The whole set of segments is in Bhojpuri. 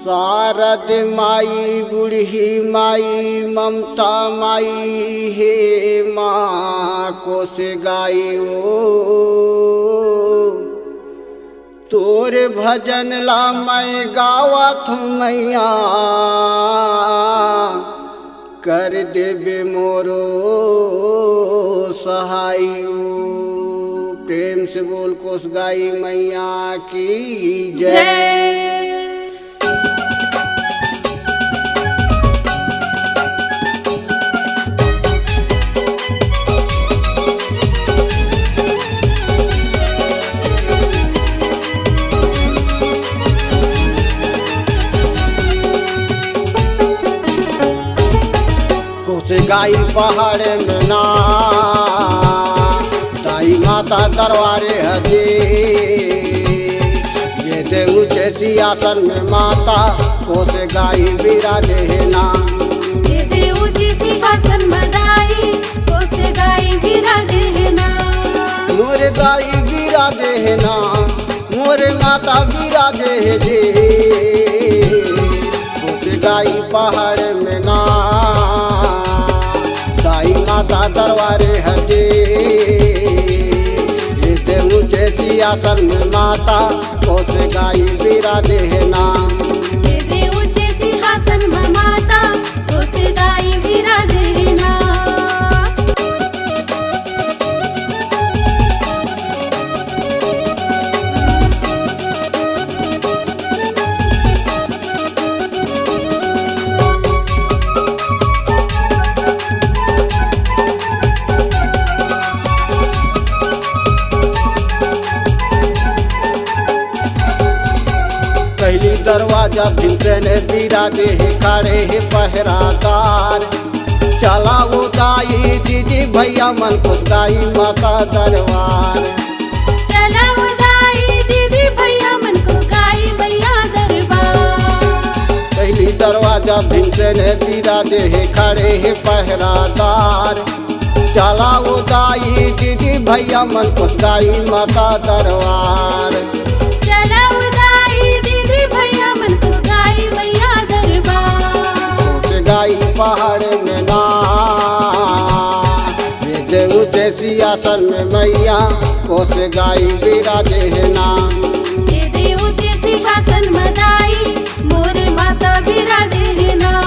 शारद माई बूढ़ी माई ममता माई हे माँ को से गाई ओ तोरे भजन ला मैं गावा थू मैया कर देबे मोरो सहाय। प्रेम से बोल कोस गाई मैया की जय। गाई पहाड़ में ना दाई माता दरबारे हजे ये दे ऊंचे सिंहासन में माता को से गाई विराजे है ना। ये दे ऊंचे सिंहासन में दाई को से गाई विराजे है ना। मोरे दाई विराजे है ना मोरे माता विराजे है जे को से गाई पहाड़ में ना दाई माता दरबारे हजे ये ऊंचे सिंहासन में माता को से गाई विराजे है ना। ये ऊंचे सिंहासन में माता को से गाई विराजे है ना। पहली दरवाजा भिंतने बिराजे है खड़े है पहरादार चला वो दाई दीदी भैया मन को गाई माता दरबार। चला वो दाई दीदी भैया मन को गाई मैया दरबार। पहली दरवाजा भिंतने बिराजे है खड़े है पहरादार चला वो दाई दीदी भैया मन को गाई माता दरबार। गाई पहाड़ में ना ये ऊंचे सिंहासन में मैया को से गाई विराजे है ना। ये ऊंचे सिंहासन में दाई मोरे माता विराजे है ना।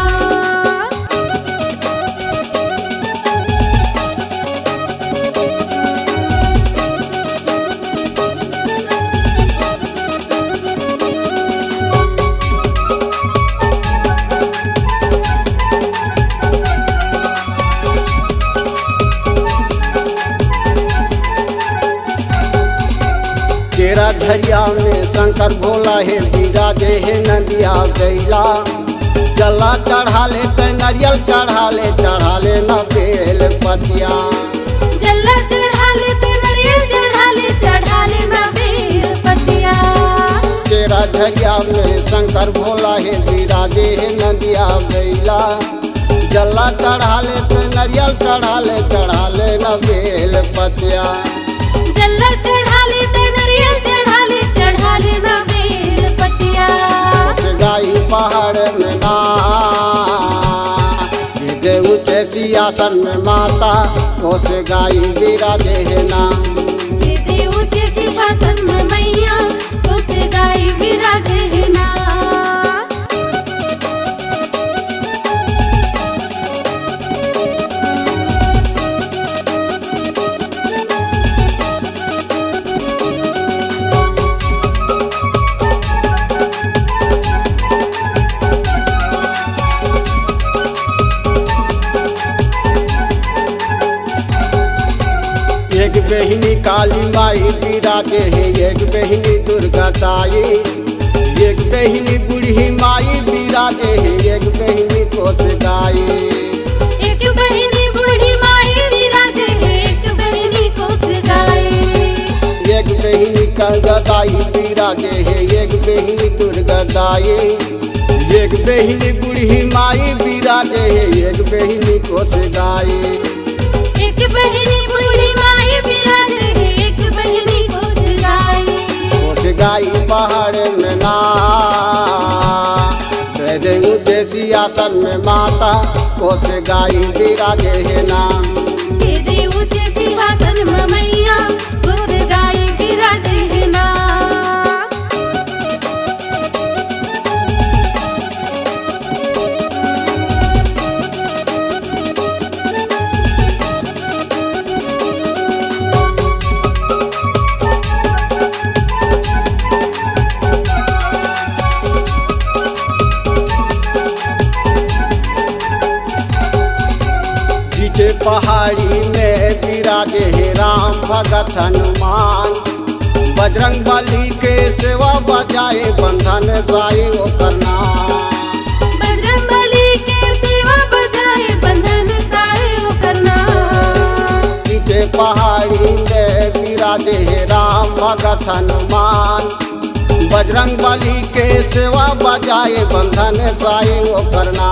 तेरा धरिया में शंकर भोला है विराजे है नदिया गैला जला चढ़ा ले नरियल चढ़ा ले न बेल पतिया। जला चढ़ा ले नरियल चढ़ा ले न बेल पतिया। तेरा धरिया में शंकर भोला है विराजे है नदिया गैला जला चढ़ा ले नरियल चढ़ा ले न बेल पतिया। जला चढ़ा ले नरियल चढ़ा ले न बेल पतिया। गाई पहाड़ में ना ये ऊंचे सिंहासन में माता को से गाई विराजे है ना। ये ऊंचे सिंहासन में मैया को से गाई विराजे है ना। एक बहिनी काली माई विराजे है एक बहिनी दुर्गा ताई एक बहिनी बूढ़ी माई विराजे है एक बहिनी कोस गाई। एक बहिनी बूढ़ी माई विराजे है एक बहिनी कोस गाई। एक बहिनी कंगदाई विराजे है एक बहिनी दुर्गा दाई एक बहिनी बूढ़ी माई विराजे है एक बहिनी कोस गाई। एक बहिनी बूढ़ी माई विराजे है एक बहिनी कोस गाई। गाई पहाड़ में ना सिंहासन में माता कोस गाई विराजे है ना। दीदी ऊंचे सिंहासन में मैया कोस गाई विराजे है ना। पीछे पहाड़ी में विराजे है राम भगत हनुमान। बजरंग बली के सेवा बजाए बंधन साई ओ करना। बजरंग बली के सेवा बजाए बंधन साए ओ करना। पीछे पहाड़ी में विराजे है राम भगत हनुमान। बजरंग बली के सेवा बजाए बंधन साई ओ करना।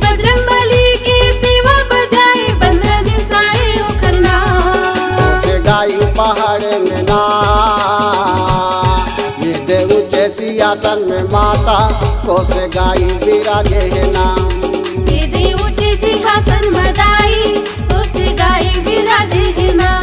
बजरंग बली के सेवा बजाए बंधन साए ओ करना। गाई पहाड़ में ना ये दे ऊंचे सिंहासन में माता कोस गाई विराजे है ना। दीदी ऊंचे सिंहासन में दाई कोस गाई विराजे है ना।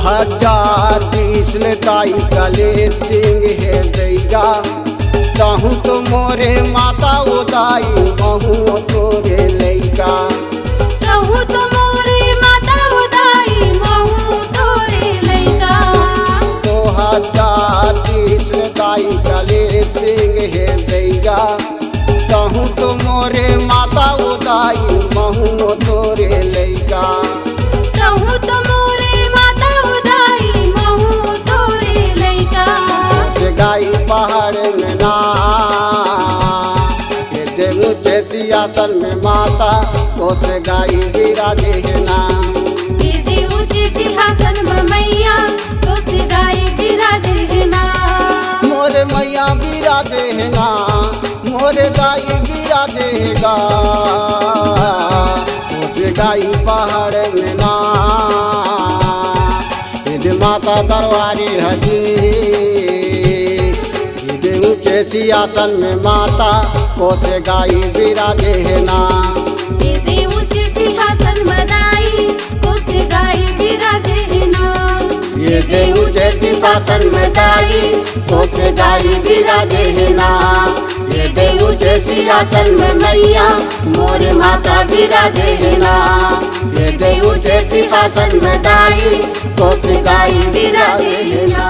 हजार 20 ताई कले सिंह है दैगा। कहूँ तो मोरे माता उदाई महू तोरे लैका। कहूँ तो मोरे माता उदाई महू तोरे लैका। 2030 ताई कले सिंह है दैगा। कहूँ तो मोरे माता उदाई महू तोरे लैका। कहूँ तो मोरे माता उदाई महू तोरे लैका। गाई पहाड़ में ना ये दे ऊंचे सिंहासन में माता कोस गाई विराजे है ना। दीदी ऊंचे सिंहासन में मैया कोस गाई विराजे है ना। मोरे मैया विराजे है ना। मोरे गाई विराजे है गा। कोस गाई पहाड़ में ना ये माता दरबारी हजी। ये ऊंचे सिंहासन में माता कोस गाई विराजे है ना। दीदी ऊंचे सिंहासन में दाई कोस गाई विराजे है ना। ये दे ऊंचे सिंहासन में दाई कोस गाई विराजे है ना। ये दे ऊंचे सिंहासन में मैया मोरे माता विराजे है ना। ये दे ऊंचे सिंहासन में दाई कोस गाई विराजे है ना।